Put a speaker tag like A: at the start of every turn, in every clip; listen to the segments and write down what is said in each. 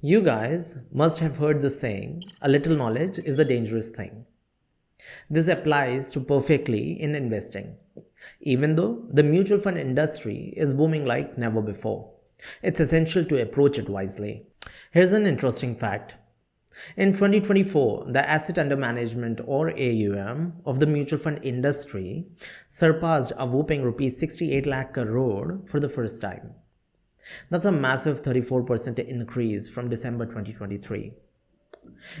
A: You guys must have heard the saying, a little knowledge is a dangerous thing. This applies to perfectly in investing. Even though the mutual fund industry is booming like never before, it's essential to approach it wisely. Here's an interesting fact. In 2024, the asset under management or AUM of the mutual fund industry surpassed a whopping rupees 68 lakh crore for the first time. That's a massive 34% increase from December 2023.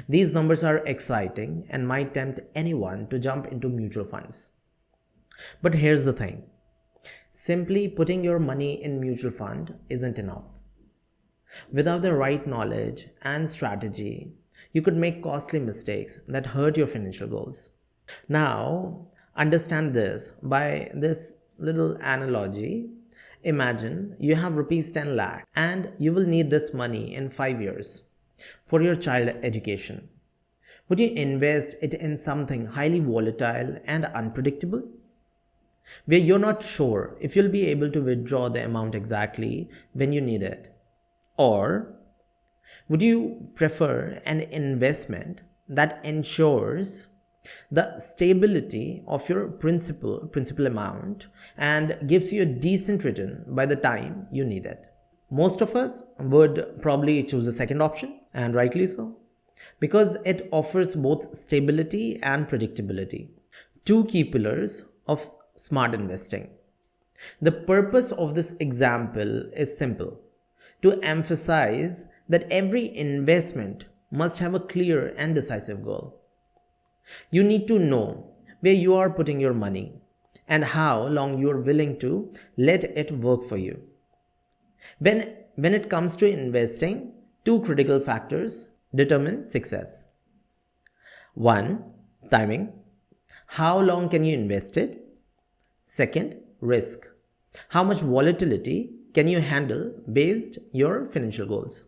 A: These numbers are exciting and might tempt anyone to jump into mutual funds. But here's the thing. Simply putting your money in mutual fund isn't enough. Without the right knowledge and strategy, you could make costly mistakes that hurt your financial goals. Now, understand this by this little analogy. Imagine you have rupees 10 lakh and you will need this money in 5 years for your child education. Would you invest it in something highly volatile and unpredictable, where you're not sure if you'll be able to withdraw the amount exactly when you need it? Or would you prefer an investment that ensures the stability of your principal amount and gives you a decent return by the time you need it? Most of us would probably choose the second option, and rightly so, because it offers both stability and predictability, two key pillars of smart investing. The purpose of this example is simple: to emphasize that every investment must have a clear and decisive goal. You need to know where you are putting your money and how long you are willing to let it work for you. When it comes to investing, two critical factors determine success. One, timing. How long can you invest it? Second, risk. How much volatility can you handle based your financial goals?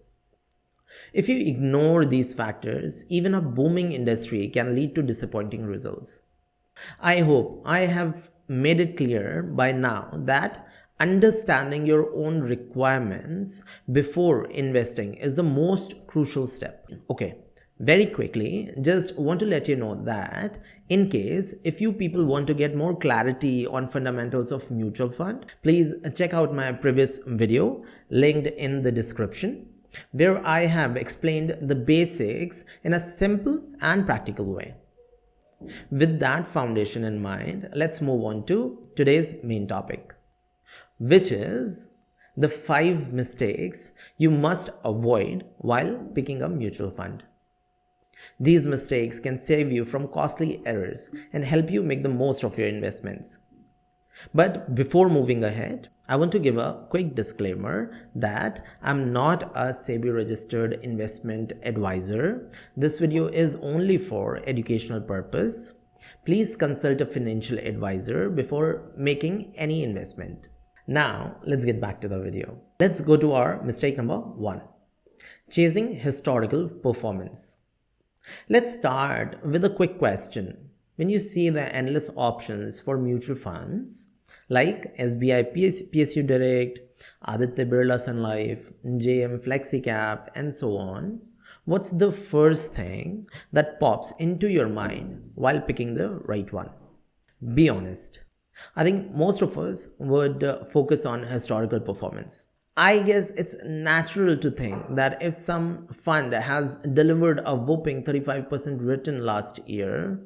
A: If you ignore these factors, even a booming industry can lead to disappointing results. I hope I have made it clear by now that understanding your own requirements before investing is the most crucial step. Okay, very quickly, just want to let you know that in case if you people want to get more clarity on fundamentals of mutual fund, please check out my previous video linked in the description, where I have explained the basics in a simple and practical way. With that foundation in mind, let's move on to today's main topic, which is the 5 mistakes you must avoid while picking a mutual fund. These mistakes can save you from costly errors and help you make the most of your investments. But before moving ahead, I want to give a quick disclaimer that I'm not a SEBI registered investment advisor. This video is only for educational purpose. Please consult a financial advisor before making any investment. Now, let's get back to the video. Let's go to our mistake number 1. Chasing historical performance. Let's start with a quick question. When you see the endless options for mutual funds like SBI PSU Direct, Aditya Birla Sun Life, JM FlexiCap, and so on, what's the first thing that pops into your mind while picking the right one? Be honest. I think most of us would focus on historical performance. I guess it's natural to think that if some fund has delivered a whopping 35% return last year,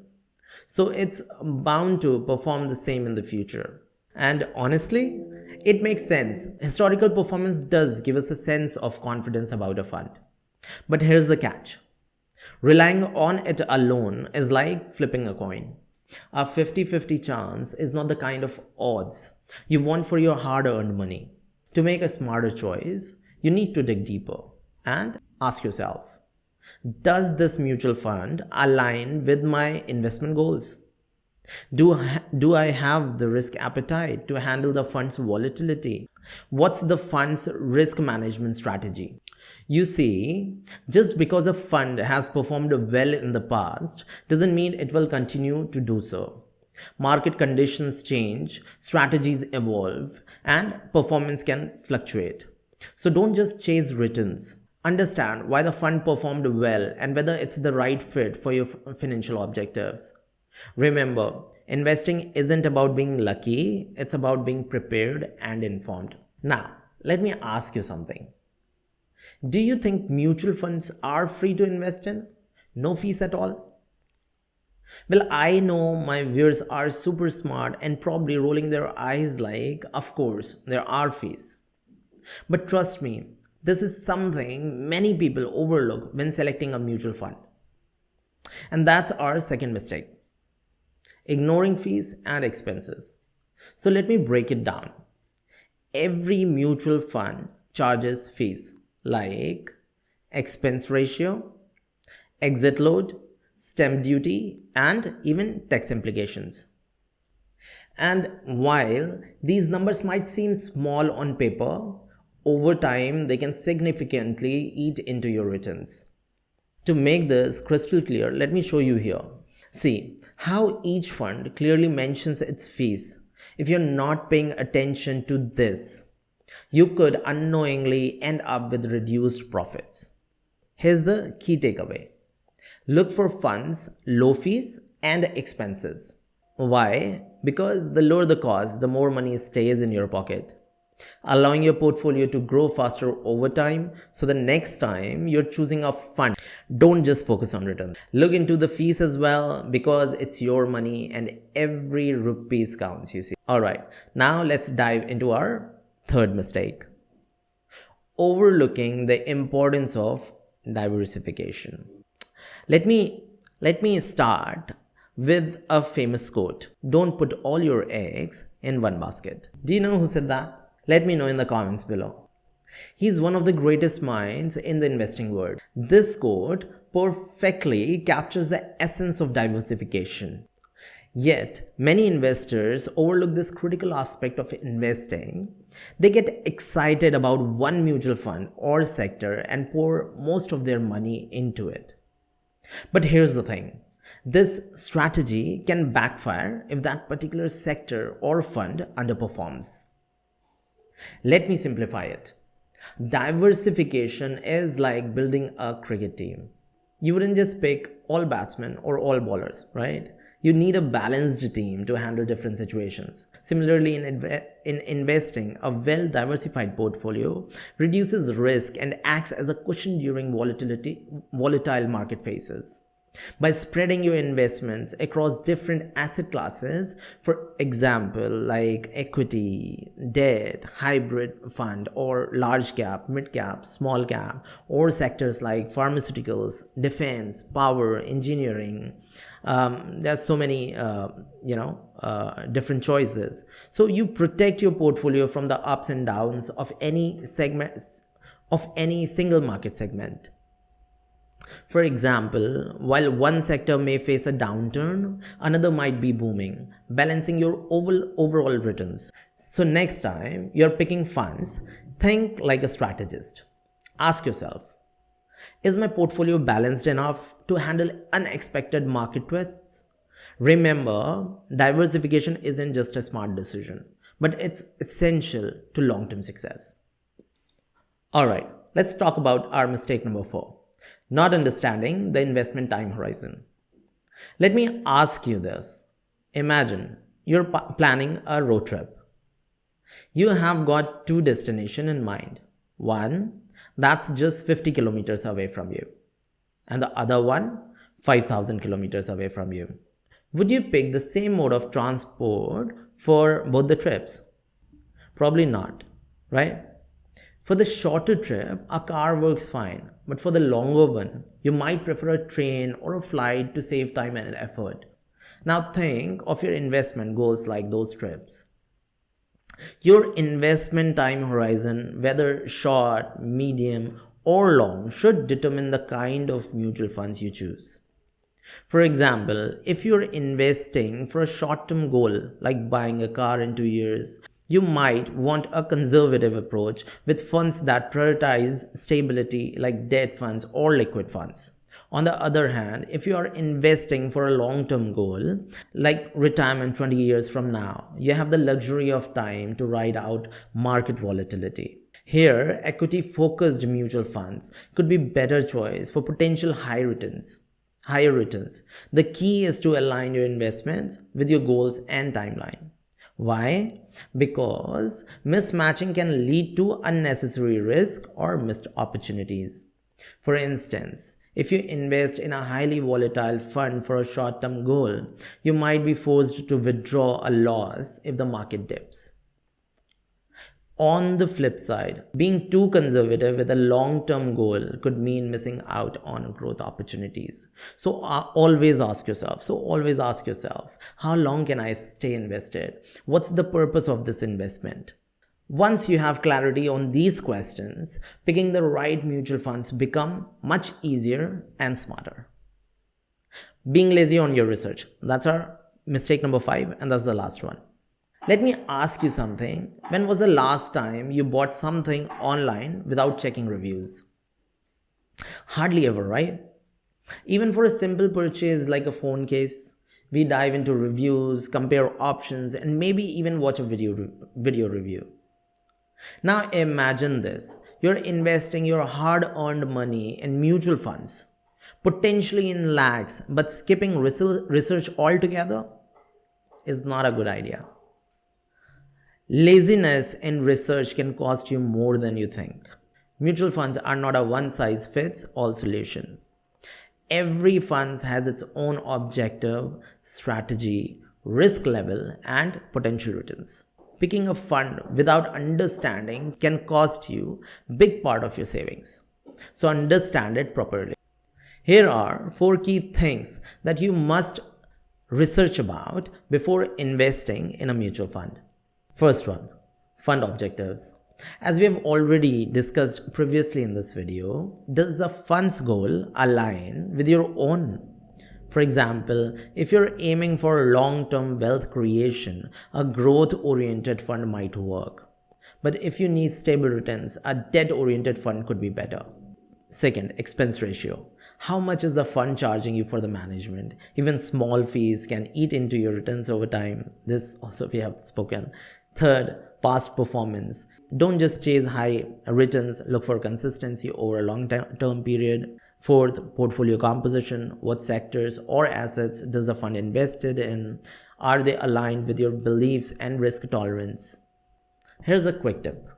A: so it's bound to perform the same in the future. And honestly, it makes sense. Historical performance does give us a sense of confidence about a fund. But here's the catch. Relying on it alone is like flipping a coin. A 50-50 chance is not the kind of odds you want for your hard-earned money. To make a smarter choice, you need to dig deeper and ask yourself, does this mutual fund align with my investment goals? Do I have the risk appetite to handle the fund's volatility? What's the fund's risk management strategy? You see, just because a fund has performed well in the past doesn't mean it will continue to do so. Market conditions change, strategies evolve, and performance can fluctuate. So don't just chase returns. Understand why the fund performed well and whether it's the right fit for your financial objectives. Remember, investing isn't about being lucky, it's about being prepared and informed. Now, let me ask you something. Do you think mutual funds are free to invest in? No fees at all? Well, I know my viewers are super smart and probably rolling their eyes like, of course, there are fees. But trust me, this is something many people overlook when selecting a mutual fund. And that's our second mistake, ignoring fees and expenses. So let me break it down. Every mutual fund charges fees like expense ratio, exit load, stamp duty, and even tax implications. And while these numbers might seem small on paper, over time they can significantly eat into your returns. To make this crystal clear, let me show you here. See how each fund clearly mentions its fees. If you're not paying attention to this, you could unknowingly end up with reduced profits. Here's the key takeaway. Look for funds, low fees, and expenses. Why? Because the lower the cost, the more money stays in your pocket, allowing your portfolio to grow faster over time. So the next time you're choosing a fund, don't just focus on returns. Look into the fees as well, because it's your money and every rupee counts, you see. Alright, now let's dive into our third mistake. Overlooking the importance of diversification. Let me start with a famous quote. Don't put all your eggs in one basket. Do you know who said that? Let me know in the comments below. He's one of the greatest minds in the investing world. This quote perfectly captures the essence of diversification. Yet, many investors overlook this critical aspect of investing. They get excited about one mutual fund or sector and pour most of their money into it. But here's the thing. This strategy can backfire if that particular sector or fund underperforms. Let me simplify it. Diversification is like building a cricket team. You wouldn't just pick all batsmen or all bowlers, right? You need a balanced team to handle different situations. Similarly, in investing, a well-diversified portfolio reduces risk and acts as a cushion during volatile market phases. By spreading your investments across different asset classes, for example, like equity, debt, hybrid fund, or large cap, mid cap, small cap, or sectors like pharmaceuticals, defense, power, engineering, there's so many different choices. So you protect your portfolio from the ups and downs of any single market segment. For example, while one sector may face a downturn, another might be booming, balancing your overall returns. So next time you're picking funds, think like a strategist. Ask yourself, is my portfolio balanced enough to handle unexpected market twists? Remember, diversification isn't just a smart decision, but it's essential to long-term success. Alright, let's talk about our mistake number 4. Not understanding the investment time horizon. Let me ask you this. Imagine you're planning a road trip. You have got two destinations in mind. One that's just 50 kilometers away from you, and the other one 5,000 kilometers away from you. Would you pick the same mode of transport for both the trips? Probably not, right? For the shorter trip, a car works fine, but for the longer one, you might prefer a train or a flight to save time and effort. Now think of your investment goals like those trips. Your investment time horizon, whether short, medium, or long, should determine the kind of mutual funds you choose. For example, if you're investing for a short-term goal like buying a car in 2 years, you might want a conservative approach with funds that prioritize stability like debt funds or liquid funds. On the other hand, if you are investing for a long-term goal like retirement 20 years from now, you have the luxury of time to ride out market volatility. Here, equity-focused mutual funds could be better choice for potential higher returns. The key is to align your investments with your goals and timeline. Why? Because mismatching can lead to unnecessary risk or missed opportunities. For instance, if you invest in a highly volatile fund for a short-term goal, you might be forced to withdraw a loss if the market dips. On the flip side, being too conservative with a long-term goal could mean missing out on growth opportunities. So always ask yourself, how long can I stay invested? What's the purpose of this investment? Once you have clarity on these questions, picking the right mutual funds become much easier and smarter. Being lazy on your research. That's our mistake number 5, and that's the last one. Let me ask you something. When was the last time you bought something online without checking reviews? Hardly ever, right? Even for a simple purchase like a phone case, we dive into reviews, compare options, and maybe even watch a video review. Now imagine this. You're investing your hard-earned money in mutual funds, potentially in lakhs, but skipping research altogether is not a good idea. Laziness in research can cost you more than you think. Mutual funds are not a one-size-fits-all solution. Every fund has its own objective, strategy, risk level, and potential returns. Picking a fund without understanding can cost you a big part of your savings. So understand it properly. Here are 4 key things that you must research about before investing in a mutual fund. First one, fund objectives. As we have already discussed previously in this video, does the fund's goal align with your own? For example, if you're aiming for long-term wealth creation, a growth-oriented fund might work. But if you need stable returns, a debt-oriented fund could be better. Second, expense ratio. How much is the fund charging you for the management? Even small fees can eat into your returns over time. This also we have spoken. Third, past performance. Don't just chase high returns, look for consistency over a long-term period. Fourth, portfolio composition. What sectors or assets does the fund invested in? Are they aligned with your beliefs and risk tolerance? Here's a quick tip.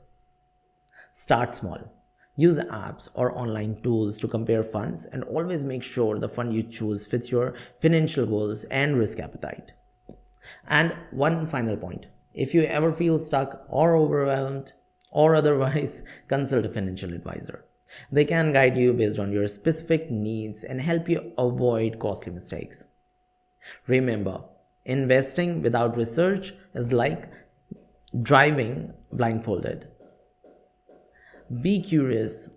A: Start small. Use apps or online tools to compare funds and always make sure the fund you choose fits your financial goals and risk appetite. And one final point. If you ever feel stuck or overwhelmed or otherwise, consult a financial advisor. They can guide you based on your specific needs and help you avoid costly mistakes. Remember, investing without research is like driving blindfolded. Be curious,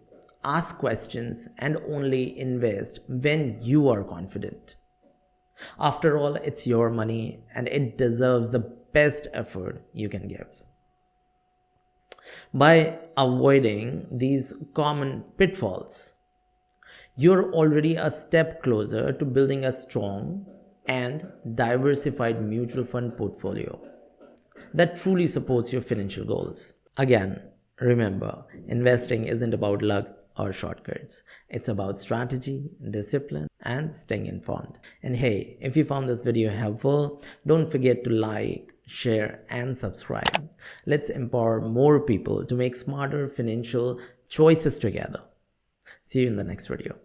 A: ask questions, and only invest when you are confident. After all, it's your money and it deserves the best effort you can give. By avoiding these common pitfalls, you're already a step closer to building a strong and diversified mutual fund portfolio that truly supports your financial goals. Again, remember, investing isn't about luck or shortcuts. It's about strategy, discipline, and staying informed. And hey, if you found this video helpful, don't forget to like, share, and subscribe. Let's empower more people to make smarter financial choices together. See you in the next video.